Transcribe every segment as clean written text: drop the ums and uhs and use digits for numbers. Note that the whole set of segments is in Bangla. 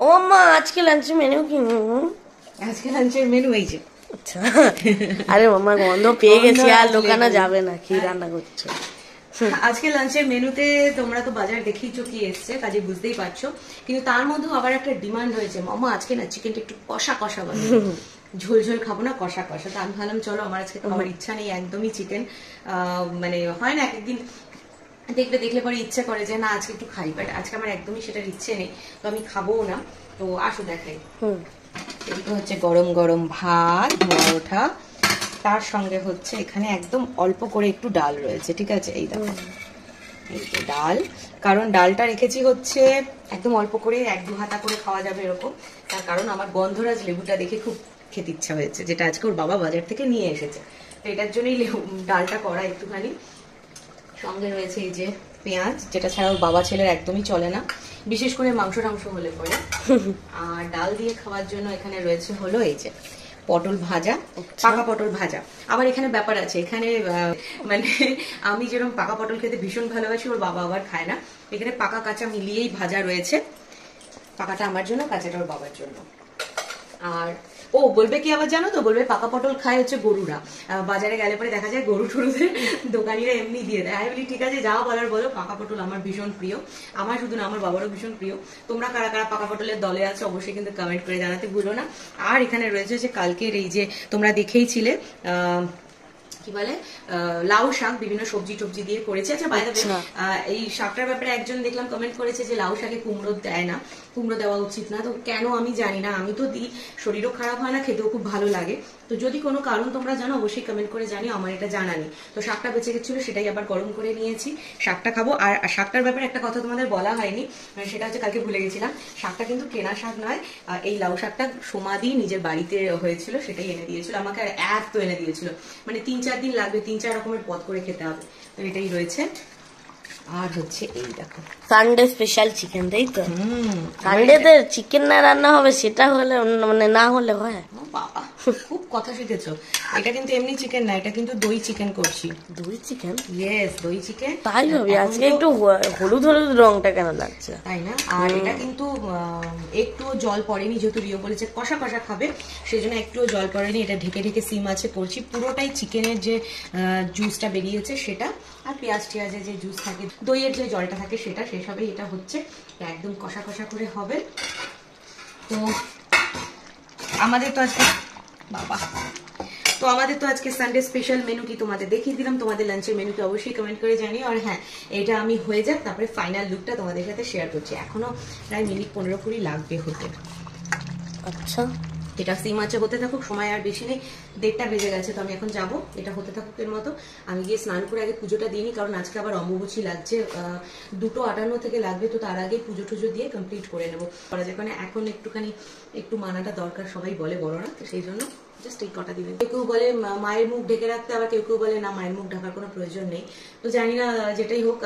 ও মা আজকে লাঞ্চের মেনু কি? আজকে লাঞ্চের মেনু এই যে। আচ্ছা, আরে মামা গন্ধ পেয়ে গেছি, আর লোকানো যাবে না কি রান্না করছো। আজকে লাঞ্চের মেনুতে তোমরা তো বাজার দেখেইছো কি এসছে, কাজে বুঝতেই পারছো, কিন্তু তার মধ্যেও আবার একটা ডিমান্ড হয়েছে, মামা আজকে না চিকেনটা একটু কষা কষা বানাবো, ঝোল ঝোল খাবো না, কষা কষা। তো আমি ভাবলাম চলো, আমার আজকে খাওয়ার ইচ্ছা নেই একদমই চিকেন, মানে হয় না একদিন দেখলে পরে ইচ্ছে করে যে না আজকে একটু খাই, বাট আজকে আমার একদমই সেটার ইচ্ছে নেই, তো আমি খাবোও না। তো আসো দেখাই। এদিকে হচ্ছে গরম গরম ভাত পরোটা, তার সঙ্গে হচ্ছে এখানে একদম অল্প করে একটু ডাল রয়েছে, ঠিক আছে? এই দেখো, এই যে ডাল, কারণ ডালটা রেখেছি হচ্ছে একদম অল্প করে, 1-2 হাতা করে খাওয়া যাবে এরকম। তার কারণ আমার গন্ধরাজ লেবুটা দেখে খুব খেতে ইচ্ছা হয়েছে, যেটা আজকে ওর বাবা বাজার থেকে নিয়ে এসেছে, তো এটার জন্যই ডালটা করা একটুখানি। সঙ্গে রয়েছে এই যে পেঁয়াজ, যেটা ছাড়া ওর বাবা ছেলের একদমই চলে না, বিশেষ করে মাংস টাংস হলে পরে। আর ডাল দিয়ে খাওয়ার জন্য এখানে রয়েছে হলো এই যে পটল ভাজা, পাকা পটল ভাজা। আবার এখানে ব্যাপার আছে, এখানে মানে আমি যেরকম পাকা পটল খেতে ভীষণ ভালোবাসি, ওর বাবা আবার খায় না। এখানে পাকা কাঁচা মিলিয়েই ভাজা রয়েছে, পাকাটা আমার জন্য, কাঁচাটা ওর বাবার জন্য। আর ও বলবে কি আবার জানো তো, বলবে পাকা পটল খায় হচ্ছে গরুরা, বাজারে গেলে পরে দেখা যায় গরু টরুদের দোকানিরা এমনি দিয়ে দেয়। আমি বলি ঠিক আছে, যাও বলার বলো, পাকা পটল আমার ভীষণ প্রিয়, আমার শুধু না আমার বাবারও ভীষণ প্রিয়। তোমরা কারা কারা পাকা পটলের দলে আছো অবশ্যই কিন্তু কমেন্ট করে জানাতে ভুলো না। আর এখানে রয়েছে যে কালকের এই যে তোমরা দেখেইছিলে কি বলে লাউ শাক, বিভিন্ন সবজি টবজি দিয়ে করেছে। আচ্ছা বাইরে এই শাকটার ব্যাপারে একজন দেখলাম কমেন্ট করেছে যে লাউ শাকে কুমড়ো দেয় না, কুমড়ো দেওয়া উচিত না। তো কেন আমি জানি না, আমি তো দিই, শরীরও খারাপ হয় না, খেতেও খুব ভালো লাগে। তো যদি কোনো কারণ তোমরা জানো অবশ্যই কমেন্ট করে জানিও, আমার এটা জানা নেই। তো শাকটা বেঁচে গেছিল, সেটাই আবার গরম করে নিয়েছি, শাকটা খাবো। আর শাকটার ব্যাপারে একটা কথা তোমাদের বলা হয়নি, সেটা হচ্ছে কালকে ভুলে গেছিলাম, শাকটা কিন্তু কেনা শাক নয়, এই লাউ শাকটা সমাধি নিজের বাড়িতে হয়েছিল, সেটাই এনে দিয়েছিল আমাকে, আর এত এনে দিয়েছিল, মানে 3-4 দিন লাগবে, 3-4 রকমের পদ করে খেতে হবে। তো এটাই রয়েছে। আর হচ্ছে এই দেখো সানডে স্পেশাল চিকেন, তাই তো? সানডেতে চিকেন না রান্না হবে সেটা হলে মানে না হলে হয়। বাবা খুব কথা শিখেছো। এটা কিন্তু এমনি চিকেন না, এটা কিন্তু দই চিকেন করছি। দই চিকেন? ইয়েস, দই চিকেন। তাই হবে? আজকে একটু হলুদ হলুদ রংটা কেন লাগছে, তাই না? আর এটা কিন্তু একটুও জল পড়েনি, যেহেতু রিও বলেছে কষা কষা খাবে, সেজন্য একটুও জল পড়েনি। এটা ঢেকে ঢেকে সিম আছে করছি, পুরোটাই চিকেনের যে জুসটা বেরিয়েছে সেটা, আর পেঁয়াজ টিয়াজের যে জুস থাকে, দইয়ের যে জলটা থাকে সেটা, সেসবেই এটা হচ্ছে, একদম কষা কষা করে হবে। তো আমাদের তো আজকে আজকে সানডে স্পেশাল মেনু কি তোমাদের দেখিয়ে দিলাম। তোমাদের লাঞ্চের মেনুকে অবশ্যই কমেন্ট করে জানিও। আর হ্যাঁ, এটা আমি হয়ে যাক, তারপরে ফাইনাল লুকটা তোমাদের সাথে শেয়ার করছি। এখনো প্রায় মিনিট 15-20 লাগবে হতে। আচ্ছা, এটা সিম আছে, হতে থাকুক, সময় আর বেশি নেই, 1:30টা বেজে গেছে। তো আমি এখন যাবো, এটা হতে থাকুক এর মতো। আমি গিয়ে স্নান করে আগে পুজোটা দিইনি, কারণ আজকে আবার অম্বুবাচী লাগছে, 2:58 থেকে লাগবে, তো তার আগে পুজো টুজো দিয়ে কমপ্লিট করে নেবো। করা যায়, কারণ এখন একটু মানাটা দরকার, সবাই বলে বড়রা, তো সেই জন্য জাস্ট এই কটা দিবেন। কেউ বলে মায়ের মুখ ঢেকে রাখতে, আবার কেউ বলে না মায়ের মুখ ঢাকার কোনো প্রয়োজন নেই। তো জানি না, যেটাই হোক,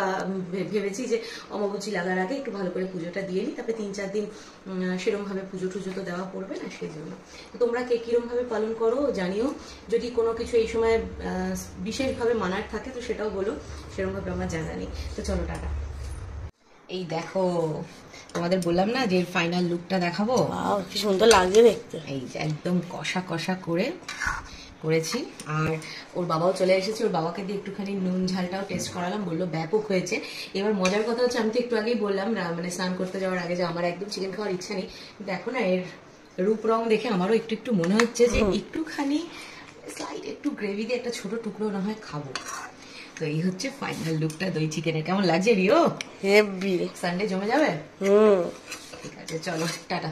ভেবেছি যে অমাবস্যা লাগার আগে একটু ভালো করে পুজোটা দিয়ে নিই, তারপরে 3-4 দিন সেরকম ভাবে পুজো টুজো তো দেওয়া পড়বে না, সেই জন্য। তোমরা কে কিরম ভাবে পালন করো জানিও, যদি কোনো কিছু এই সময় বিশেষভাবে মানার থাকে তো সেটাও বলো, সেরকম ভাবে আমার জানা নেই। তো চলো টাটা। এই দেখো, তোমাদের বললাম না যে ফাইনাল লুকটা দেখাবো, কি সুন্দর লাগছে দেখতে। এই যে একদম কষা কষা করে করেছি। আর ওর বাবাও চলে এসেছে, ওর বাবাকে দিয়ে একটুখানি নুন ঝালটাও টেস্ট করালাম, বললো ব্যাপক হয়েছে। এবার মজার কথা হচ্ছে, আমি তো একটু আগেই বললাম মানে স্নান করতে যাওয়ার আগে যে আমার একদম চিকেন খাওয়ার ইচ্ছা নেই, দেখো না এর রূপ রং দেখে আমারও একটু মনে হচ্ছে যে একটুখানি স্লাইড একটু গ্রেভি দিয়ে একটা ছোট টুকরো না হয় খাবো। তো এই হচ্ছে ফাইনাল লুকটা দই চিকেনের। কেমন লাগছে রিও? হেভি। সানডে জমে যাবে। ঠিক আছে, চলো টাটা।